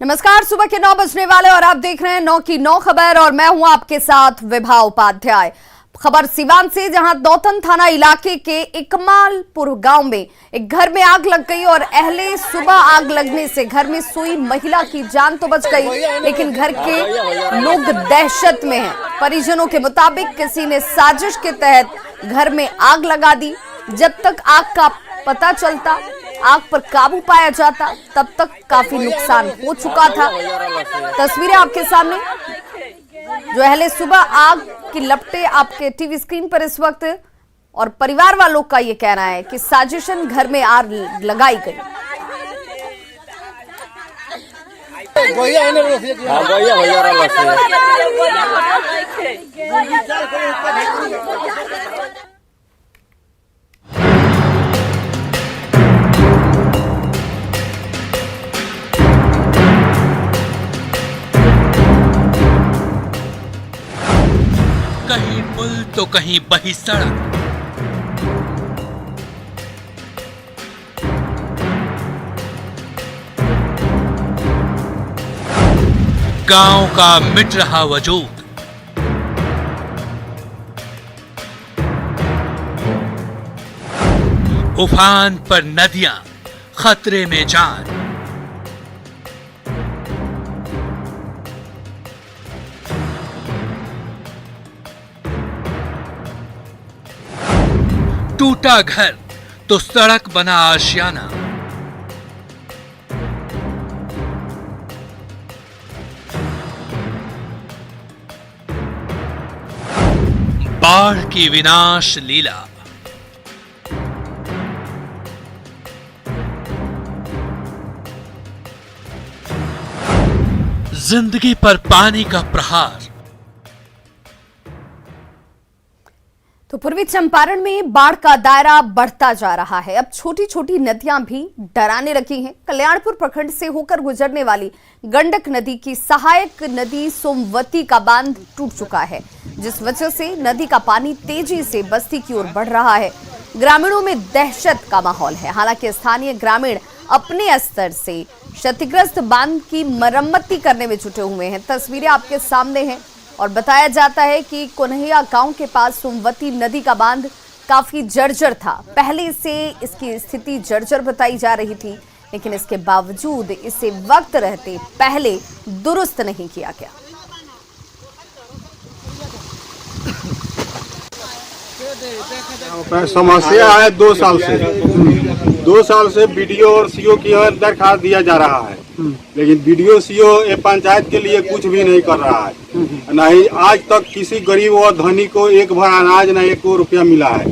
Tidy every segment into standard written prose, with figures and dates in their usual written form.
नमस्कार, सुबह के 9 बजने वाले और आप देख रहे हैं 9 की 9 खबर और मैं हूं आपके साथ विभा उपाध्याय। खबर सिवान से, जहां दौतन थाना इलाके के इकमालपुर गांव में एक घर में आग लग गई और अहले सुबह आग लगने से घर में सोई महिला की जान तो बच गई, लेकिन घर के लोग दहशत में हैं। परिजनों के मुताबिक किसी ने साजिश के तहत घर में आग लगा दी। जब तक आग का पता चलता, आग पर काबू पाया जाता, तब तक काफी नुकसान हो चुका था। तस्वीरें आपके सामने, जो अहले सुबह आग की लपटें आपके टीवी स्क्रीन पर इस वक्त, और परिवार वालों का ये कहना है कि साजिशन घर में आग लगाई गई। कहीं पुल तो कहीं बही सड़क। गांव का मिट रहा वजूद। उफान पर नदियां, खतरे में जान। टूटा घर तो सड़क बना आशियाना। बाढ़ की विनाश लीला। जिंदगी पर पानी का प्रहार। तो पूर्वी चंपारण में बाढ़ का दायरा बढ़ता जा रहा है। अब छोटी छोटी नदियां भी डराने लगी हैं। कल्याणपुर प्रखंड से होकर गुजरने वाली गंडक नदी की सहायक नदी सोमवती का बांध टूट चुका है, जिस वजह से नदी का पानी तेजी से बस्ती की ओर बढ़ रहा है। ग्रामीणों में दहशत का माहौल है। हालांकि स्थानीय ग्रामीण अपने स्तर से क्षतिग्रस्त बांध की मरम्मती करने में जुटे हुए हैं। तस्वीरें आपके सामने हैं और बताया जाता है कि कोन्हैया गांव के पास सोमवती नदी का बांध काफी जर्जर था। पहले से इसकी स्थिति जर्जर बताई जा रही थी, लेकिन इसके बावजूद इसे वक्त रहते पहले दुरुस्त नहीं किया गया। समस्या है 2 साल से। 2 साल से बीडीओ और सीओ की ओर दरखास्त दिया जा रहा है, लेकिन बीडीओ सीओ ये पंचायत के लिए कुछ भी नहीं कर रहा है। नहीं आज तक किसी गरीब और धनी को एक भर अनाज न 1 रुपया मिला है।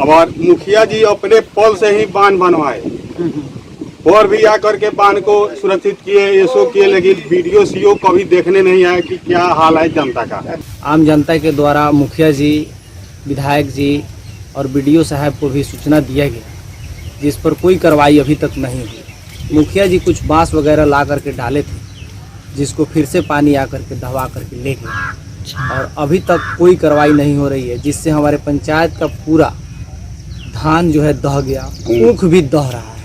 और मुखिया जी अपने पल से ही बांध बनवाए और भी आकर के बांध को सुरक्षित किए, एसओ किए, लेकिन बीडीओ सीओ कभी देखने नहीं आए कि क्या हाल है जनता का। आम जनता के द्वारा मुखिया जी, विधायक जी और बीडीओ साहब को भी सूचना दिया गया, जिस पर कोई कार्रवाई अभी तक नहीं हुई। मुखिया जी कुछ बांस वगैरह ला करके डाले थे, जिसको फिर से पानी आकर के दबा करके ले गए, और अभी तक कोई कार्रवाई नहीं हो रही है, जिससे हमारे पंचायत का पूरा धान जो है दह गया, ऊख भी दह रहा है।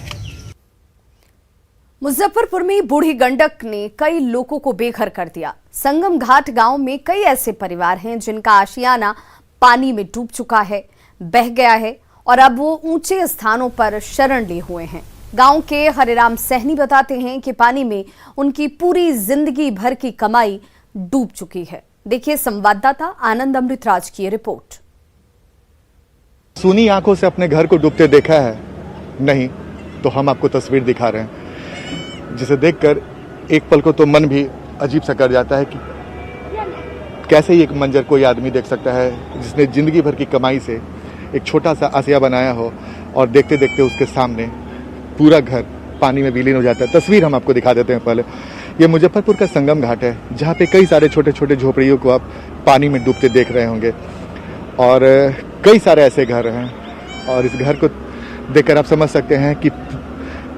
मुजफ्फरपुर में बूढ़ी गंडक ने कई लोगों को बेघर कर दिया। संगम घाट गांव में कई ऐसे परिवार हैं जिनका आशियाना पानी में डूब चुका है, बह गया है, और अब वो ऊंचे स्थानों पर शरण लिए हुए हैं। गांव के हरिराम सहनी बताते हैं कि पानी में उनकी पूरी जिंदगी भर की कमाई डूब चुकी है। देखिए संवाददाता आनंद अमृतराज की रिपोर्ट। सुनी आंखों से अपने घर को डूबते देखा है? नहीं तो हम आपको तस्वीर दिखा रहे हैं, जिसे देखकर एक पल को तो मन भी अजीब सा कर जाता है कि कैसे एक मंजर कोई आदमी देख सकता है जिसने जिंदगी भर की कमाई से एक छोटा सा आसिया बनाया हो, और देखते देखते उसके सामने पूरा घर पानी में विलीन हो जाता है। तस्वीर हम आपको दिखा देते हैं। पहले ये मुजफ्फरपुर का संगम घाट है, जहाँ पे कई सारे छोटे छोटे झोपड़ियों को आप पानी में डूबते देख रहे होंगे, और कई सारे ऐसे घर हैं। और इस घर को देखकर आप समझ सकते हैं कि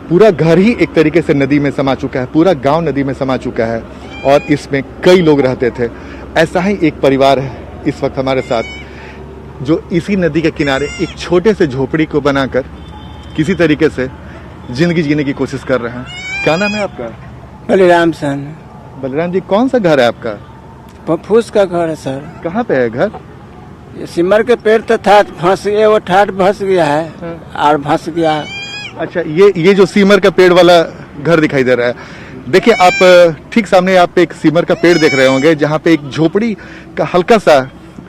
पूरा घर ही एक तरीके से नदी में समा चुका है, पूरा गांव नदी में समा चुका है, और इसमें कई लोग रहते थे। ऐसा ही एक परिवार है इस वक्त हमारे साथ, जो इसी नदी के किनारे एक छोटे से झोपड़ी को बनाकर किसी तरीके से जिंदगी जीने की कोशिश कर रहे हैं। क्या नाम है आपका? बलिराम सन। बलराम जी, कौन सा घर है आपका? फूस का घर है सर। कहाँ पे है घर? ये सिमर के पेड़ तो था, फंस गया, वो ठाट फंस गया है और फंस गया। अच्छा, ये जो सीमर का पेड़ वाला घर दिखाई दे रहा है, देखिए आप ठीक सामने आप एक सीमर का पेड़ देख रहे होंगे, जहाँ पे एक झोपड़ी का हल्का सा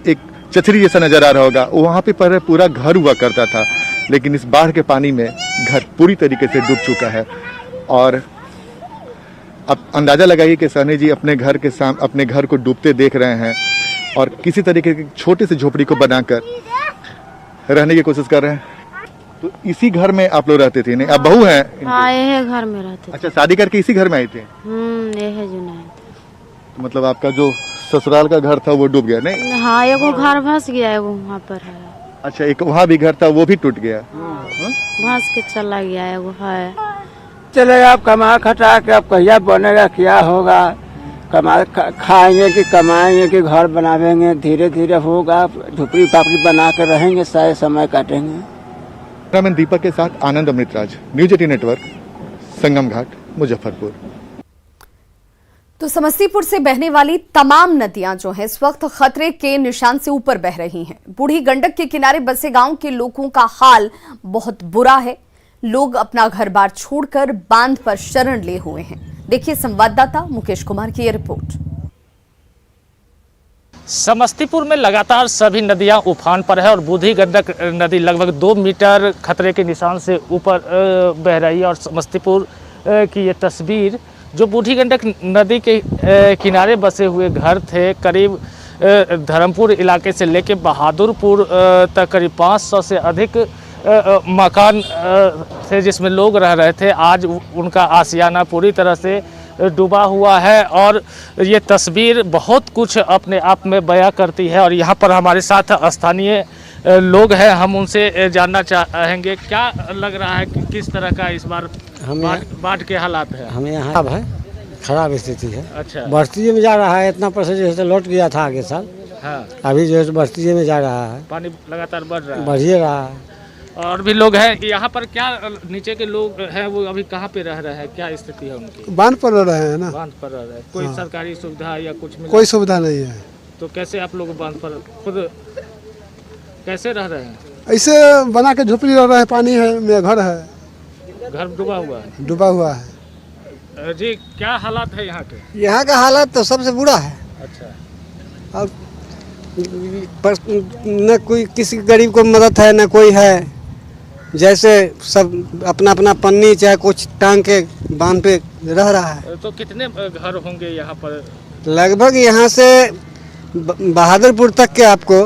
एक चचरी जैसा नजर आ रहा होगा। वहाँ पे पर पूरा घर हुआ करता था, लेकिन इस बाढ़ के पानी में घर पूरी तरीके से डूब चुका है। और अब अंदाजा लगाइए कि सहनी जी अपने घर को डूबते देख रहे हैं और किसी तरीके की छोटी सी झोपड़ी को बनाकर रहने की कोशिश कर रहे हैं। तो इसी घर में आप लोग रहते थे? नहीं, अब बहू हैं? हाँ, यही घर में रहते थे। अच्छा, शादी करके इसी घर में आई थे? यही जो नहीं। तो मतलब आपका जो ससुराल का घर था वो डूब गया? नहीं, हाँ, एगो घर भस गया, एगो वहाँ पर है। अच्छा, एक वहाँ भी घर था, वो भी टूट गया? भस के चला गया, एगो है। चले आप कमा खटा के अब कहिया बनेगा, क्या होगा, खाएंगे कि कमाएंगे कि घर बनावेंगे, धीरे धीरे होगा। झुपड़ी पापड़ी बना कर रहेंगे, सारे समय काटेंगे। कैमरामैन दीपक के साथ आनंद अमृतराज, न्यूज 18 नेटवर्क, संगम घाट, मुजफ्फरपुर। तो समस्तीपुर से बहने वाली तमाम नदियां जो हैं इस वक्त खतरे के निशान से ऊपर बह रही हैं। बूढ़ी गंडक के किनारे बसे गांव के लोगों का हाल बहुत बुरा है। लोग अपना घर बार छोड़कर बांध पर शरण लिए हुए हैं। देखिए संवाददाता मुकेश कुमार की यह रिपोर्ट। समस्तीपुर में लगातार सभी नदियां उफान पर है और बूढ़ी गंडक नदी लगभग 2 मीटर खतरे के निशान से ऊपर बह रही है। और समस्तीपुर की ये तस्वीर, जो बूढ़ी गंडक नदी के किनारे बसे हुए घर थे, करीब धर्मपुर इलाके से लेकर बहादुरपुर तक करीब 500 से अधिक मकान थे जिसमें लोग रह रहे थे। आज उनका आशियाना पूरी तरह से डूबा हुआ है और ये तस्वीर बहुत कुछ अपने आप में बयां करती है। और यहाँ पर हमारे साथ स्थानीय लोग हैं, हम उनसे जानना चाहेंगे क्या लग रहा है कि किस तरह का इस बार बाढ़ के हालात है। हमें यहाँ अब है खराब स्थिति है। अच्छा, बढ़ती में जा रहा है, इतना परसेंट जो लौट गया था आगे साल। हाँ, अभी जो है बढ़ती में जा रहा है, पानी लगातार बढ़ रहा है, बढ़ ही रहा है। और भी लोग हैं यहाँ पर, क्या नीचे के लोग हैं वो अभी कहाँ पे रह रहे हैं, क्या स्थिति है उनकी? बांध पर रह रहे हैं ना, बांध पर रह रहे हैं। कोई सरकारी सुविधा या कुछ मिला? कोई सुविधा नहीं है। तो कैसे आप लोग बांध पर खुद कैसे रह रहे हैं? ऐसे बना के झोपड़ी रह रहे हैं, पानी है, मेरा घर है, घर डूबा हुआ है। डूबा हुआ है। जी, क्या हालात है यहाँ के? यहाँ का हालत तो सबसे बुरा है। अच्छा, और न कोई किसी गरीब को मदद है, न कोई है। जैसे सब अपना अपना पन्नी चाहे कुछ टांग के बांध पे रह रहा है। तो कितने घर होंगे यहाँ पर? लगभग यहाँ से बहादुरपुर तक के आपको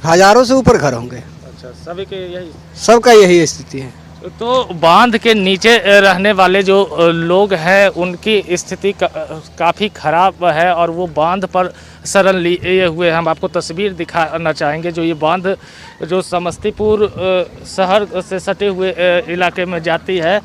हजारों से ऊपर घर होंगे। अच्छा, सभी के यही, सबका यही स्थिति है। तो बांध के नीचे रहने वाले जो लोग हैं उनकी स्थिति काफ़ी खराब है और वो बांध पर शरण लिए हुए हैं। हम आपको तस्वीर दिखाना चाहेंगे। जो ये बांध जो समस्तीपुर शहर से सटे हुए इलाके में जाती है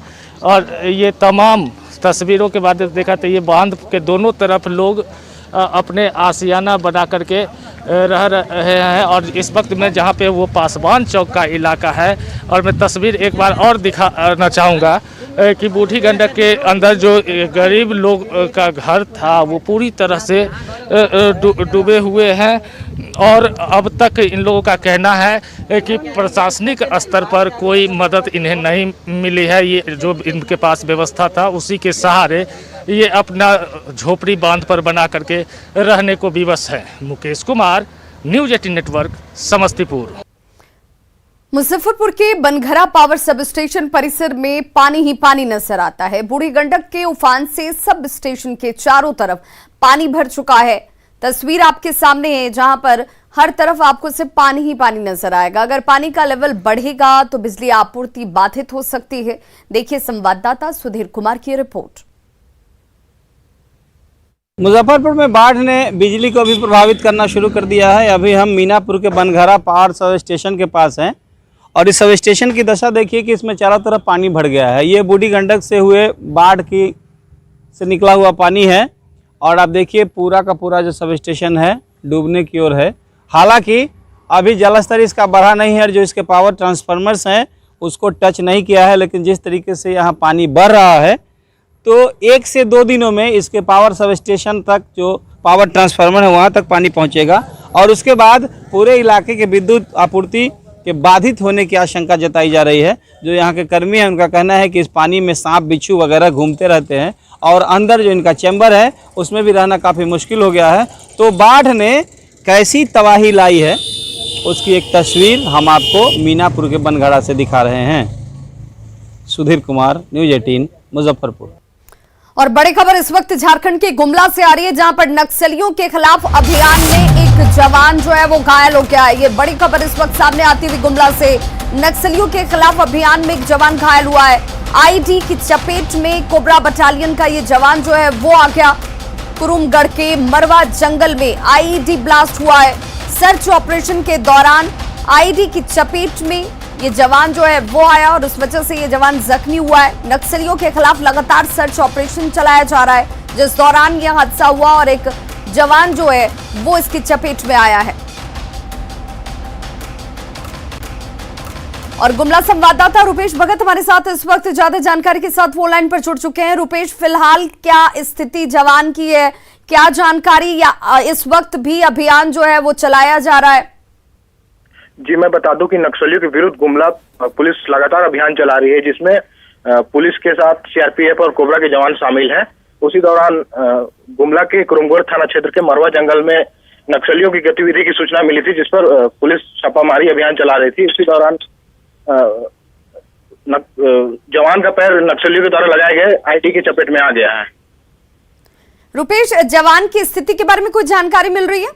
और ये तमाम तस्वीरों के बाद देखा तो ये बांध के दोनों तरफ लोग अपने आशियाना बना करके रह रहे हैं। और इस वक्त मैं जहाँ पे वो पासवान चौक का इलाका है और मैं तस्वीर एक बार और दिखाना चाहूँगा कि बूढ़ी गंडक के अंदर जो गरीब लोग का घर था वो पूरी तरह से डूबे हुए हैं। और अब तक इन लोगों का कहना है कि प्रशासनिक स्तर पर कोई मदद इन्हें नहीं मिली है। ये जो इनके पास व्यवस्था था उसी के सहारे ये अपना झोपड़ी बांध पर बना करके रहने को विवश है। Mukesh Kumar, news 18 network, Samastipur. मुजफ्फरपुर के बनघरा पावर सब स्टेशन परिसर में पानी ही पानी नजर आता है। बूढ़ी गंडक के उफान से सब स्टेशन के चारों तरफ पानी भर चुका है। तस्वीर आपके सामने है जहां पर हर तरफ आपको सिर्फ पानी ही पानी नजर आएगा। अगर पानी का लेवल बढ़ेगा तो बिजली आपूर्ति बाधित हो सकती है। देखिए संवाददाता सुधीर कुमार की रिपोर्ट। मुजफ्फरपुर में बाढ़ ने बिजली को भी प्रभावित करना शुरू कर दिया है। अभी हम मीनापुर के बनघरा पावर सब स्टेशन के पास हैं और इस सब स्टेशन की दशा देखिए कि इसमें चारों तरफ पानी भर गया है। ये बूढ़ी गंडक से हुए बाढ़ की से निकला हुआ पानी है और आप देखिए पूरा का पूरा जो सब स्टेशन है डूबने की ओर है। हालांकि अभी जलस्तर इसका बढ़ा नहीं है और जो इसके पावर ट्रांसफार्मर्स हैं उसको टच नहीं किया है, लेकिन जिस तरीके से यहाँ पानी बढ़ रहा है तो 1 से 2 दिनों में इसके पावर सब स्टेशन तक जो पावर ट्रांसफार्मर है वहाँ तक पानी पहुँचेगा और उसके बाद पूरे इलाके के विद्युत आपूर्ति के बाधित होने की आशंका जताई जा रही है। जो यहाँ के कर्मी हैं उनका कहना है कि इस पानी में सांप बिच्छू वगैरह घूमते रहते हैं और अंदर जो इनका चैम्बर है उसमें भी रहना काफ़ी मुश्किल हो गया है। तो बाढ़ ने कैसी तबाही लाई है उसकी एक तस्वीर हम आपको मीनापुर के बनगढ़ा से दिखा रहे हैं। सुधीर कुमार, न्यूज़ 18, मुजफ्फरपुर। और बड़ी खबर इस वक्त झारखंड के गुमला से आ रही है, जहां पर नक्सलियों के खिलाफ अभियान में एक जवान जो है वो घायल हो गया है। ये बड़ी खबर इस वक्त सामने आती हुई गुमला से। नक्सलियों के खिलाफ अभियान में एक जवान घायल हुआ है। आईडी की चपेट में कोबरा बटालियन का ये जवान जो है वो आ गया। कुरुमगढ़ के मरवा जंगल में आईडी ब्लास्ट हुआ है। सर्च ऑपरेशन के दौरान आईडी की चपेट में ये जवान जो है वो आया और उस वजह से ये जवान जख्मी हुआ है। नक्सलियों के खिलाफ लगातार सर्च ऑपरेशन चलाया जा रहा है, जिस दौरान यह हादसा हुआ और एक जवान जो है वो इसकी चपेट में आया है। और गुमला संवाददाता रुपेश भगत हमारे साथ इस वक्त ज्यादा जानकारी के साथ फोन लाइन पर जुड़ चुके हैं। रुपेश, फिलहाल क्या स्थिति जवान की है, क्या जानकारी, या इस वक्त भी अभियान जो है वो चलाया जा रहा है? जी, मैं बता दूं कि नक्सलियों के विरुद्ध गुमला पुलिस लगातार अभियान चला रही है, जिसमें पुलिस के साथ सीआरपीएफ और कोबरा के जवान शामिल हैं। उसी दौरान गुमला के कुरुमगढ़ थाना क्षेत्र के मरवा जंगल में नक्सलियों की गतिविधि की सूचना मिली थी, जिस पर पुलिस छापामारी अभियान चला रही थी। उसी दौरान जवान का पैर नक्सलियों के द्वारा लगाए गए आईडी की चपेट में आ गया है। रुपेश, जवान की स्थिति के बारे में कोई जानकारी मिल रही है?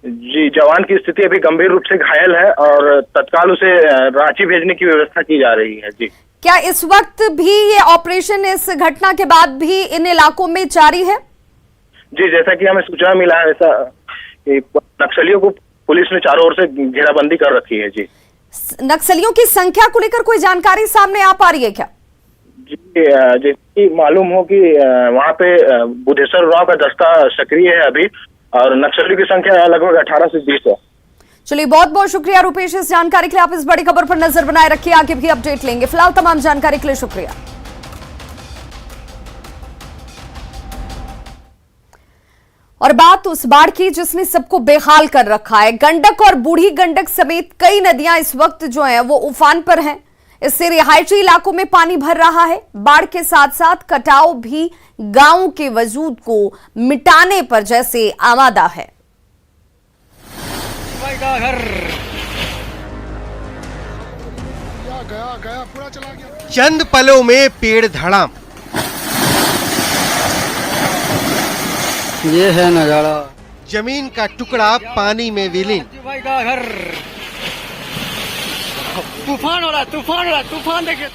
जी, जवान की स्थिति अभी गंभीर रूप से घायल है और तत्काल उसे रांची भेजने की व्यवस्था की जा रही है। जी, क्या इस वक्त भी ये ऑपरेशन इस घटना के बाद भी इन इलाकों में जारी है? जी, जैसा कि हमें सूचना मिला है ऐसा कि नक्सलियों को पुलिस ने चारों ओर से घेराबंदी कर रखी है। जी, नक्सलियों की संख्या को लेकर कोई जानकारी सामने आ पा रही है क्या? जी, जैसे मालूम हो कि वहाँ पे बुधेश्वर उरांव का दस्ता सक्रिय है अभी और नक्सलियों की संख्या लगभग 18 से 20 है। चलिए, बहुत बहुत शुक्रिया रुपेश इस जानकारी के लिए। आप इस बड़ी खबर पर नजर बनाए रखिए, आगे भी अपडेट लेंगे। फिलहाल तमाम जानकारी के लिए शुक्रिया। और बात उस बाढ़ की जिसने सबको बेहाल कर रखा है। गंडक और बूढ़ी गंडक समेत कई नदियां इस वक्त जो है वो उफान पर हैं। इससे रिहायशी इलाकों में पानी भर रहा है। बाढ़ के साथ साथ कटाव भी गांव के वजूद को मिटाने पर जैसे आमादा है। पूरा चला गया। चंद पलों में पेड़ धड़ाम। ये है नजारा। जमीन का टुकड़ा पानी में विलीन। तूफान हो रहा, तूफान हो रहा, तूफान देखिए।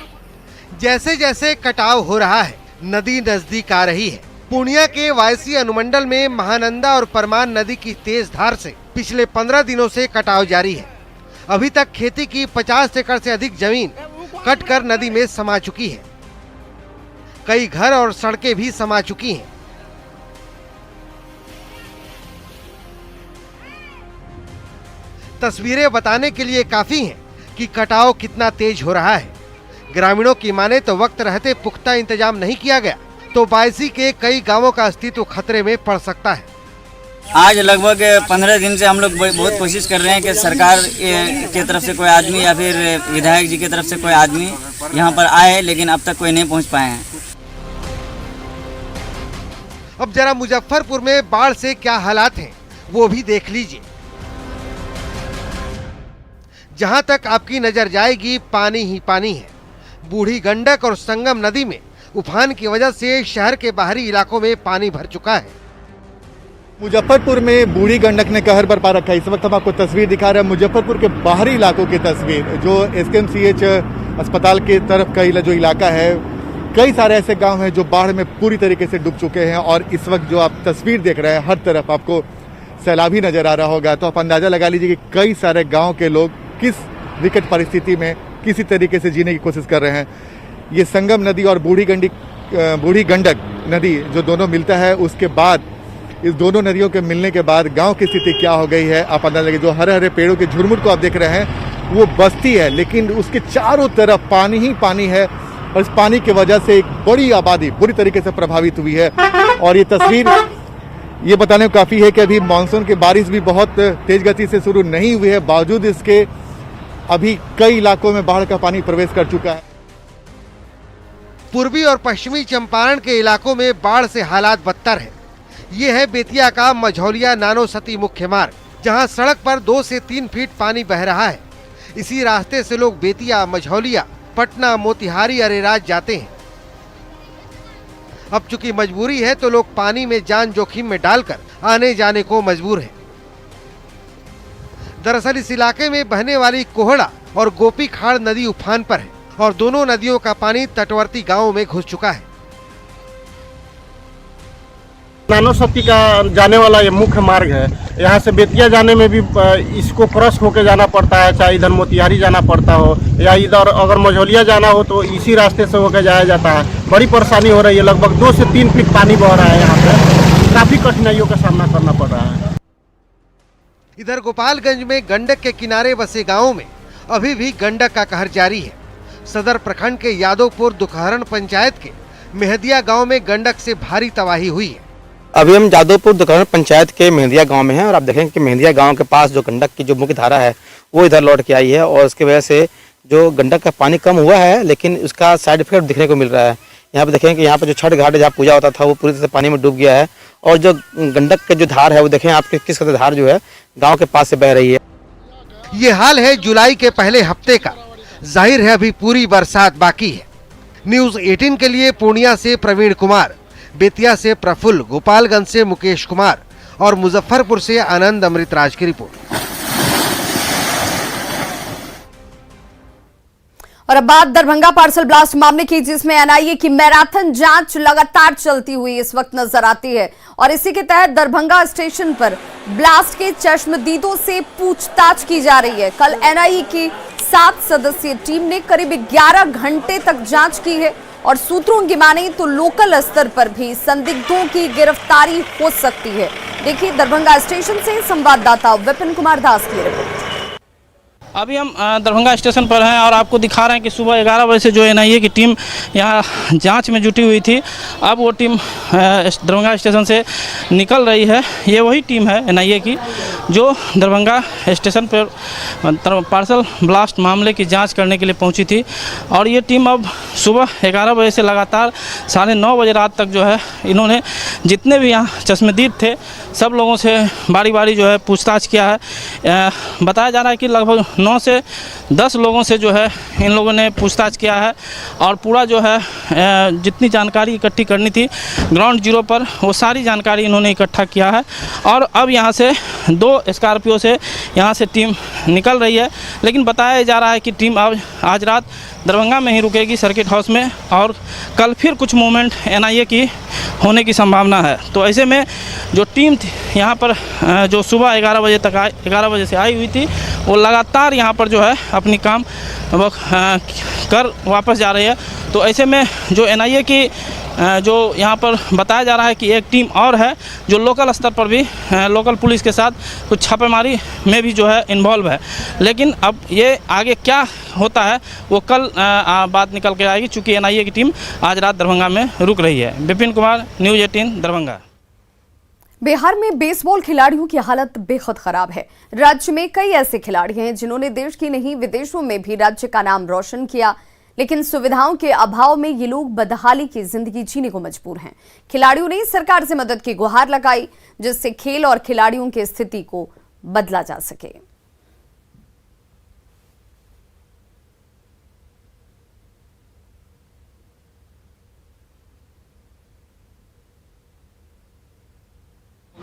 जैसे जैसे कटाव हो रहा है, नदी नजदीक आ रही है। पूर्णिया के वायसी अनुमंडल में महानंदा और परमान नदी की तेज धार से पिछले 15 दिनों से कटाव जारी है। अभी तक खेती की 50 एकड़ से अधिक जमीन कटकर नदी में समा चुकी है। कई घर और सड़कें भी समा चुकी हैं। तस्वीरें बताने के लिए काफी हैं कि कटाव कितना तेज हो रहा है। ग्रामीणों की माने तो वक्त रहते पुख्ता इंतजाम नहीं किया गया तो बायसी के कई गांवों का अस्तित्व खतरे में पड़ सकता है। आज लगभग 15 दिन से हम लोग बहुत कोशिश कर रहे हैं कि सरकार की तरफ से कोई आदमी या फिर विधायक जी की तरफ से कोई आदमी यहाँ पर आए, लेकिन अब तक कोई नहीं पहुँच पाए हैं। अब जरा मुजफ्फरपुर में बाढ़ से क्या हालात हैं वो भी देख लीजिए। जहां तक आपकी नजर जाएगी पानी ही पानी है। बूढ़ी गंडक और संगम नदी में उफान की वजह से शहर के बाहरी इलाकों में पानी भर चुका है। मुजफ्फरपुर में बूढ़ी गंडक ने कहर बरपा रखा है। इस वक्त हम आपको तस्वीर दिखा रहे हैं मुजफ्फरपुर के बाहरी इलाकों की तस्वीर, जो SKMCH अस्पताल के तरफ का जो इलाका है। कई सारे ऐसे गांव हैं जो बाढ़ में पूरी तरीके से डूब चुके हैं और इस वक्त जो आप तस्वीर देख रहे हैं हर तरफ आपको सैलाब नजर आ रहा होगा। तो आप अंदाजा लगा लीजिए कि कई सारे गाँव के लोग किस विकट परिस्थिति में किसी तरीके से जीने की कोशिश कर रहे हैं। ये संगम नदी और बूढ़ी गंडक नदी जो दोनों मिलता है, उसके बाद इस दोनों नदियों के मिलने के बाद गांव की स्थिति क्या हो गई है आप अंदाजा लगे। जो हरे हरे पेड़ों के झुरमुट को आप देख रहे हैं वो बस्ती है, लेकिन उसके चारों तरफ पानी ही पानी है। और इस पानी की वजह से एक बड़ी आबादी बुरी तरीके से प्रभावित हुई है। और ये तस्वीर ये बताने में काफ़ी है कि अभी मानसून की बारिश भी बहुत तेज गति से शुरू नहीं हुई है, बावजूद इसके अभी कई इलाकों में बाढ़ का पानी प्रवेश कर चुका है। पूर्वी और पश्चिमी चंपारण के इलाकों में बाढ़ से हालात बदतर है। ये है बेतिया का मझौलिया नानोसती मुख्य मार्ग, जहां सड़क पर 2 से 3 फीट पानी बह रहा है। इसी रास्ते से लोग बेतिया, मझौलिया, पटना, मोतिहारी, अरेराज जाते हैं। अब चूंकि मजबूरी है तो लोग पानी में जान जोखिम में डालकर आने जाने को मजबूर हैं। दरअसल इस इलाके में बहने वाली कोहड़ा और गोपी खाड़ नदी उफान पर है और दोनों नदियों का पानी तटवर्ती गांवों में घुस चुका है। नानोसती का जाने वाला ये मुख्य मार्ग है। यहाँ से बेतिया जाने में भी इसको क्रॉस होकर जाना पड़ता है, चाहे इधर मोतिहारी जाना पड़ता हो या इधर अगर मझौलिया जाना हो तो इसी रास्ते से होकर जाया जाता है। बड़ी परेशानी हो रही है, लगभग 2 से 3 फीट पानी बह रहा है। यहाँ पे काफी कठिनाइयों का सामना करना पड़ रहा है। इधर गोपालगंज में गंडक के किनारे बसे गांवों में अभी भी गंडक का कहर जारी है। सदर प्रखंड के यादवपुर दुखहरण पंचायत के मेहदिया गांव में गंडक से भारी तबाही हुई है। अभी हम यादवपुर दुखहरण पंचायत के मेहदिया गांव में हैं और आप देखेंगे कि मेहदिया गांव के पास जो गंडक की जो मुख्य धारा है वो इधर लौट के आई है और उसकी वजह से जो गंडक का पानी कम हुआ है, लेकिन उसका साइड इफेक्ट दिखने को मिल रहा है। यहाँ पे देखेंगे कि यहाँ पे जो छठ घाट जहाँ पूजा होता था वो पूरी तरह से पानी में डूब गया है और जो गंडक के जो धार है वो देखें आप किस तरह धार जो है गाँव के पास से बह रही है। ये हाल है जुलाई के पहले हफ्ते का। जाहिर है अभी पूरी बरसात बाकी है। न्यूज़ 18 के लिए पूर्णिया से प्रवीण कुमार, बेतिया से प्रफुल्ल, गोपालगंज से मुकेश कुमार और मुजफ्फरपुर से आनंद अमृतराज की रिपोर्ट। और अब बात दरभंगा पार्सल ब्लास्ट मामले की, जिसमें एनआईए की मैराथन जांच लगातार चलती हुई इस वक्त नजर आती है और इसी के तहत दरभंगा स्टेशन पर ब्लास्ट के चश्मदीदों से पूछताछ की जा रही है। कल एनआईए की 7 सदस्यीय टीम ने करीब 11 घंटे तक जांच की है और सूत्रों की माने तो लोकल स्तर पर भी संदिग्धों की गिरफ्तारी हो सकती है। देखिए दरभंगा स्टेशन से संवाददाता विपिन कुमार दास की रिपोर्ट। अभी हम दरभंगा स्टेशन पर हैं और आपको दिखा रहे हैं कि सुबह 11 बजे से जो एनआईए की टीम यहाँ जांच में जुटी हुई थी, अब वो टीम दरभंगा स्टेशन से निकल रही है। ये वही टीम है एनआईए की जो दरभंगा स्टेशन पर पार्सल ब्लास्ट मामले की जांच करने के लिए पहुंची थी और ये टीम अब सुबह 11 बजे से लगातार 9:30 बजे रात तक जो है इन्होंने जितने भी यहाँ चश्मदीद थे सब लोगों से बारी बारी जो है पूछताछ किया है। बताया जा रहा है कि लगभग 9 से 10 लोगों से जो है इन लोगों ने पूछताछ किया है और पूरा जो है जितनी जानकारी इकट्ठी करनी थी ग्राउंड जीरो पर वो सारी जानकारी इन्होंने इकट्ठा किया है। और अब यहाँ से 2 स्कॉर्पियो से यहाँ से टीम निकल रही है, लेकिन बताया जा रहा है कि टीम आज रात दरभंगा में ही रुकेगी सर्किट हाउस में और कल फिर कुछ मूवमेंट एनआईए की होने की संभावना है। तो ऐसे में जो टीम थी यहाँ पर जो सुबह 11 बजे से आई हुई थी वो लगातार यहाँ पर जो है अपनी काम कर वापस जा रही है। तो ऐसे में जो एनआईए की जो यहाँ पर बताया जा रहा है कि एक टीम और है जो लोकल स्तर पर भी लोकल पुलिस के साथ कुछ छापेमारी में भी जो है इन्वॉल्व है, लेकिन अब ये आगे क्या होता है वो कल बात निकल के आएगी, चूँकि एनआईए की टीम आज रात दरभंगा में रुक रही है। विपिन कुमार, न्यूज़ 18 दरभंगा। बिहार में बेसबॉल खिलाड़ियों की हालत बेहद खराब है। राज्य में कई ऐसे खिलाड़ी हैं जिन्होंने देश की नहीं विदेशों में भी राज्य का नाम रोशन किया, लेकिन सुविधाओं के अभाव में ये लोग बदहाली की जिंदगी जीने को मजबूर हैं। खिलाड़ियों ने सरकार से मदद की गुहार लगाई जिससे खेल और खिलाड़ियों की स्थिति को बदला जा सके।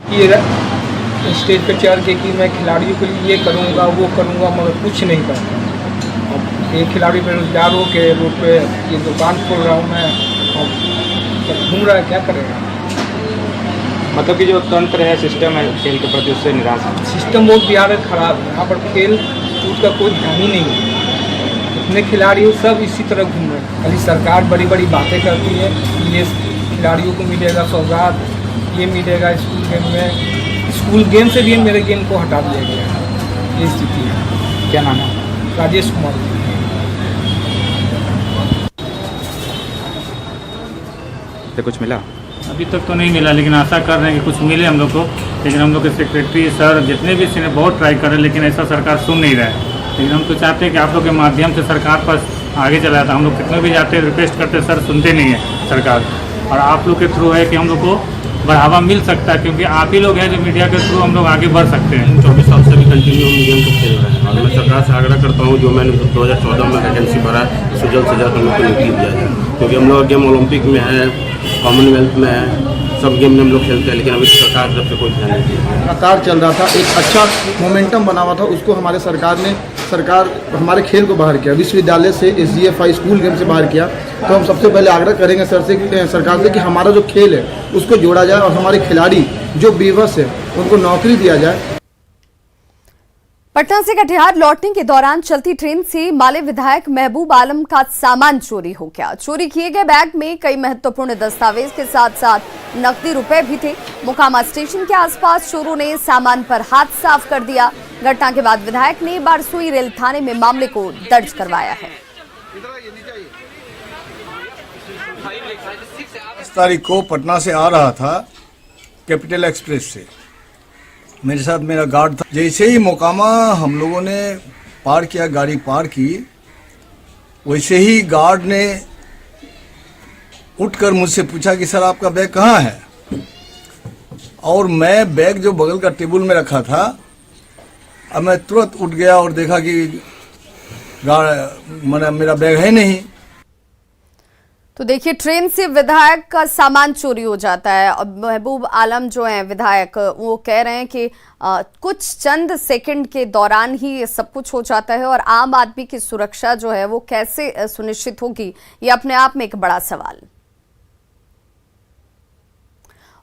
ये स्टेज पे चढ़ के कि मैं खिलाड़ियों के लिए ये करूँगा वो करूँगा, मगर कुछ नहीं करता। अब एक खिलाड़ी बेरोजगार हो के रोड पे ये दुकान खोल रहा हूँ मैं, अब घूम रहा है, क्या करेगा। मतलब कि जो तंत्र है, सिस्टम है खेल के प्रति, उससे निराश है। सिस्टम बहुत बिहार में खराब है। यहाँ पर खेल कूद का कोई ध्यान ही नहीं है। इतने खिलाड़ी हो सब इसी तरह घूम रहे हैं। खाली सरकार बड़ी बड़ी बातें करती है, ये खिलाड़ियों को मिलेगा सौगात, ये मिलेगा स्कूल गेम में। स्कूल गेम से भी मेरे गेम को हटा दिया गया है। ये स्थिति है। क्या नाम है? राजेश कुमार। से कुछ मिला? अभी तक तो नहीं मिला, लेकिन आशा कर रहे हैं कि कुछ मिले हम लोग को। लेकिन हम लोग के सेक्रेटरी सर जितने भी सीनियर बहुत ट्राई कर रहे हैं, लेकिन ऐसा सरकार सुन नहीं रहा है। लेकिन हम तो चाहते हैं कि आप लोग के माध्यम से सरकार पर आगे चला जाता। हम लोग कितने भी जाते हैं, रिक्वेस्ट करते हैं, सर सुनते नहीं है सरकार। और आप लोग के थ्रू है कि हम लोग को बढ़ावा मिल सकता है, क्योंकि आप ही लोग हैं जो मीडिया के थ्रू हम लोग आगे बढ़ सकते हैं। 24 साल से भी कंटिन्यू हम गेम को खेल रहे हैं और मैं सरकार से आग्रह करता हूँ जो मैंने 2014 में वैकेंसी भरा है उसको जल्द से जल्द हम लोग को निकल दिया जाए, क्योंकि हम लोग गेम ओलंपिक में है, कॉमनवेल्थ में है, सब गेम में हम लोग खेलते हैं, लेकिन अभी सरकार की तरफ से कोई ध्यान नहीं दिया। लगातार चल रहा था, एक अच्छा मोमेंटम बना हुआ था, उसको हमारे सरकार हमारे खेल को बाहर किया, विश्वविद्यालय से SGFI स्कूल गेम से बाहर किया। तो हम सबसे पहले आग्रह करेंगे सरकार से कि हमारा जो खेल है उसको जोड़ा जाए और हमारे खिलाड़ी जो बेबस है उनको नौकरी दिया जाए। पटना से कटिहार लौटने के दौरान चलती ट्रेन से माले विधायक महबूब आलम का सामान चोरी हो गया। चोरी किए गए बैग में कई महत्वपूर्ण दस्तावेज के साथ साथ नकदी रुपए भी थे। मोकामा स्टेशन के आसपास चोरों ने सामान पर हाथ साफ कर दिया। घटना के बाद विधायक ने बारसूई रेल थाने में मामले को दर्ज करवाया है। 10 तारीख को पटना से आ रहा था कैपिटल एक्सप्रेस से, मेरे साथ मेरा गार्ड था। जैसे ही मोकामा हम लोगों ने पार किया, गाड़ी पार की, वैसे ही गार्ड ने उठकर मुझसे पूछा कि सर आपका बैग कहाँ है। और मैं बैग जो बगल का टेबल में रखा था, अब मैं तुरंत उठ गया और देखा कि मेरा बैग है नहीं। तो देखिए, ट्रेन से विधायक का सामान चोरी हो जाता है। अब महबूब आलम जो हैं विधायक, वो कह रहे हैं कि कुछ चंद सेकंड के दौरान ही ये सब कुछ हो जाता है और आम आदमी की सुरक्षा जो है वो कैसे सुनिश्चित होगी, ये अपने आप में एक बड़ा सवाल।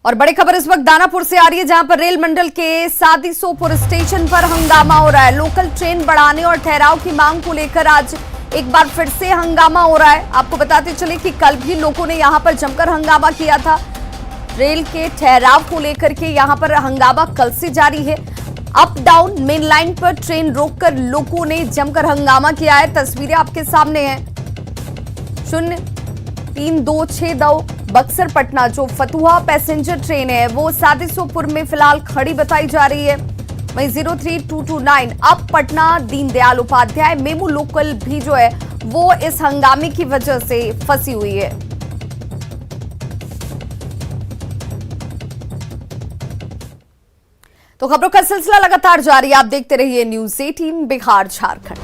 और बड़ी खबर इस वक्त दानापुर से आ रही है, जहां पर रेल मंडल के सादिसोपुर स्टेशन पर हंगामा हो रहा है। लोकल ट्रेन बढ़ाने और ठहराव की मांग को लेकर आज एक बार फिर से हंगामा हो रहा है। आपको बताते चले कि कल भी लोगों ने यहां पर जमकर हंगामा किया था। रेल के ठहराव को लेकर के यहां पर हंगामा कल से जारी है। अप डाउन मेन लाइन पर ट्रेन रोककर लोगों ने जमकर हंगामा किया है। तस्वीरें आपके सामने हैं। 0326 बक्सर पटना जो फतुहा पैसेंजर ट्रेन है वो सादिसोपुर में फिलहाल खड़ी बताई जा रही है। वहीं 03229 अब पटना दीनदयाल उपाध्याय मेमू लोकल भी जो है वो इस हंगामे की वजह से फंसी हुई है। तो खबरों का सिलसिला लगातार जारी, आप देखते रहिए न्यूज़ 18 बिहार झारखंड।